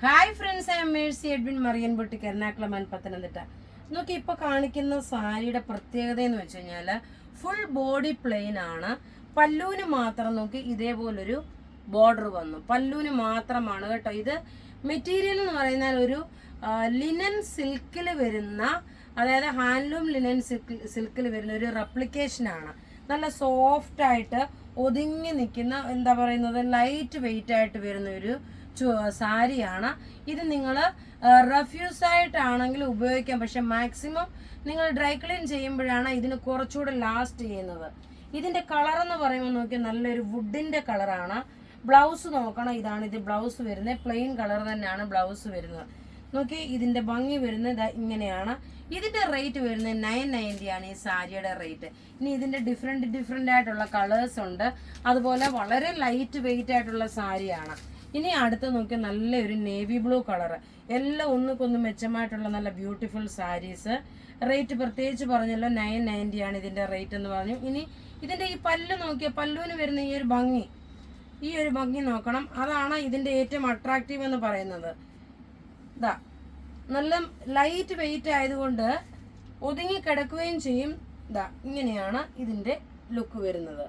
Hi friends, I M Mercy Edwin marine boutique, Ernakulam and Pathanamthitta. നോക്കി ഇപ്പോൾ കാണിക്കുന്ന സാരിയുടെ പ്രത്യേകത എന്ന് വെച്ച് കഴിഞ്ഞാൽ ഫുൾ ബോഡി പ്ലെയിൻ ആണ്. പല്ലുവിന് മാത്രം നോക്കി ഇതേപോലൊരു ബോർഡർ വന്നു. പല്ലുവിന് മാത്രമാണ് കേട്ടോ. ഇത് മെറ്റീരിയൽ എന്ന് പറയുന്നാൽ ഒരു ലിനൻ സിൽക്കിൽ വരുന്ന, അതായത് ഹാൻഡ്ലൂം ലിനൻ സിൽക്കിൽ വരുന്ന ഒരു റെപ്ലിക്കേഷനാണ്. നല്ല സോഫ്റ്റ് ആയിട്ട് ഒതുങ്ങി നിൽക്കുന്ന, എന്താ പറയുന്നത്, ലൈറ്റ് വെയിറ്റ് ആയിട്ട് വരുന്ന ഒരു സാരിയാണ് ഇത്. നിങ്ങൾ റഫ്യൂസ് ആയിട്ടാണെങ്കിൽ ഉപയോഗിക്കാം, പക്ഷെ മാക്സിമം നിങ്ങൾ ഡ്രൈ ക്ലീൻ ചെയ്യുമ്പോഴാണ് ഇതിന് കുറച്ചുകൂടെ ലാസ്റ്റ് ചെയ്യുന്നത്. ഇതിന്റെ കളർ എന്ന് പറയുമ്പോൾ നോക്കിയാൽ നല്ലൊരു വുഡിന്റെ കളറാണ്. ബ്ലൗസ് നോക്കണം, ഇതാണ് ഇത് ബ്ലൗസ് വരുന്നത്. പ്ലെയിൻ കളർ തന്നെയാണ് ബ്ലൗസ് വരുന്നത്. നോക്കി ഇതിന്റെ ഭംഗി വരുന്നത് ഇങ്ങനെയാണ്. ഇതിന്റെ റേറ്റ് വരുന്നത് 990 ആണ് ഈ സാരിയുടെ റേറ്റ്. ഇനി ഇതിന്റെ ഡിഫറെന്റ് ആയിട്ടുള്ള കളേഴ്സ് ഉണ്ട്. അതുപോലെ വളരെ ലൈറ്റ് വെയിറ്റ് ആയിട്ടുള്ള സാരിയാണ്. ഇനി അടുത്ത് നോക്കിയാൽ നല്ലൊരു നേവി ബ്ലൂ കളർ. എല്ലാം ഒന്നുകൊന്നും മെച്ചമായിട്ടുള്ള നല്ല ബ്യൂട്ടിഫുൾ സാരീസ്. റേറ്റ് പ്രത്യേകിച്ച് പറഞ്ഞല്ലോ, 990 ആണ് ഇതിന്റെ റേറ്റ് എന്ന് പറഞ്ഞു. ഇനി ഇതിന്റെ ഈ പല്ല് നോക്കിയാൽ പല്ലുവിന് വരുന്ന ഈ ഒരു ഭംഗി നോക്കണം. അതാണ് ഇതിന്റെ ഏറ്റവും അട്രാക്റ്റീവ് എന്ന് പറയുന്നത്. ഇതാ നല്ല ലൈറ്റ് വെയിറ്റ് ആയതുകൊണ്ട് ഒതുങ്ങി കിടക്കുകയും ചെയ്യും. ഇതാ ഇങ്ങനെയാണ് ഇതിന്റെ ലുക്ക് വരുന്നത്.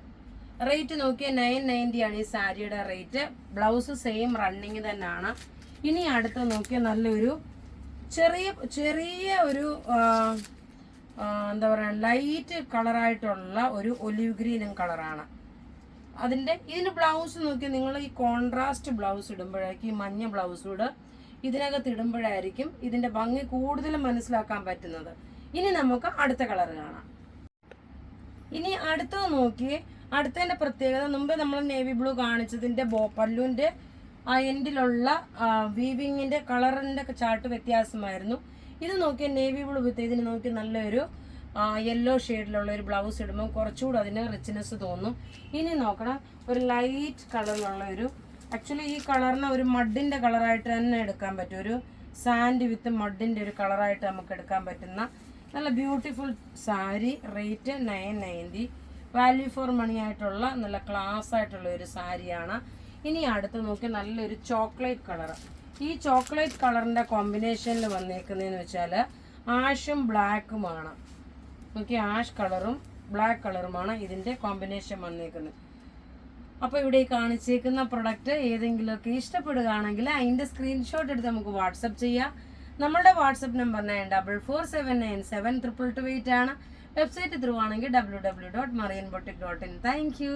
റേറ്റ് നോക്കിയാൽ 990 ആണ് ഈ സാരിയുടെ റേറ്റ്. ബ്ലൗസ് സെയിം റണ്ണിങ് തന്നെയാണ്. ഇനി അടുത്ത് നോക്കിയാൽ നല്ലൊരു ചെറിയ ഒരു എന്താ പറയുക, ലൈറ്റ് കളറായിട്ടുള്ള ഒരു ഒലിവ് ഗ്രീനും കളറാണ് ഇതിന് ബ്ലൗസ് നോക്കിയാൽ നിങ്ങൾ ഈ കോൺട്രാസ്റ്റ് ബ്ലൗസ് ഇടുമ്പോഴേക്കും, ഈ മഞ്ഞ ബ്ലൗസ് കൂടെ ഇതിനകത്ത് ഇടുമ്പോഴായിരിക്കും ഇതിന്റെ ഭംഗി കൂടുതലും മനസ്സിലാക്കാൻ പറ്റുന്നത്. ഇനി നമുക്ക് അടുത്ത കളർ കാണാം. ഇനി അടുത്തത് നോക്കിയേ. അടുത്തതിന്റെ പ്രത്യേകത, മുമ്പ് നമ്മൾ നേവി ബ്ലൂ കാണിച്ചതിന്റെ പല്ലുവിന്റെ ആ എൻഡിലുള്ള വീവിങ്ങിന്റെ കളറിന്റെ ചാർട്ട് വ്യത്യാസമായിരുന്നു. ഇത് നോക്കിയാൽ നേവി ബ്ലൂ വിത്ത് ഇതിന് നോക്കി നല്ലൊരു യെല്ലോ ഷെയ്ഡിലുള്ള ഒരു ബ്ലൗസ് ഇടുമ്പോൾ കുറച്ചുകൂടി അതിന് റിച്ച്നെസ് തോന്നും. ഇനി നോക്കണം, ഒരു ലൈറ്റ് കളറിലുള്ള ഒരു, ആക്ച്വലി ഈ കളറിന് ഒരു മഡിന്റെ കളറായിട്ട് തന്നെ എടുക്കാൻ പറ്റും. ഒരു സാൻഡ് വിത്ത് മഡിന്റെ ഒരു കളറായിട്ട് നമുക്ക് എടുക്കാൻ പറ്റുന്ന നല്ല beautiful sari. Rate 990. Value for money ആയിട്ടുള്ള നല്ല ക്ലാസ് ആയിട്ടുള്ള ഒരു സാരിയാണ്. ഇനി അടുത്ത് നോക്കി നല്ലൊരു ചോക്ലേറ്റ് കളർ. ഈ ചോക്ലേറ്റ് കളറിന്റെ കോമ്പിനേഷനിൽ വന്നേക്കുന്നതെന്ന് വെച്ചാൽ ആഷും ബ്ലാക്കുമാണ്. നോക്കി, ആഷ് കളറും ബ്ലാക്ക് കളറുമാണ് ഇതിന്റെ കോമ്പിനേഷൻ വന്നേക്കുന്നത്. അപ്പോൾ ഇവിടെ കാണിച്ചേക്കുന്ന പ്രൊഡക്റ്റ് ഏതെങ്കിലുമൊക്കെ ഇഷ്ടപ്പെടുകയാണെങ്കിൽ അതിന്റെ സ്ക്രീൻഷോട്ട് എടുത്ത് നമുക്ക് വാട്സപ്പ് ചെയ്യാം. നമ്മളുടെ വാട്സപ്പ് നമ്പർ 9447972228 ആണ്. വെബ്സൈറ്റ് ത്രൂ ആണെങ്കിൽ www.marianboutique.in. Thank you.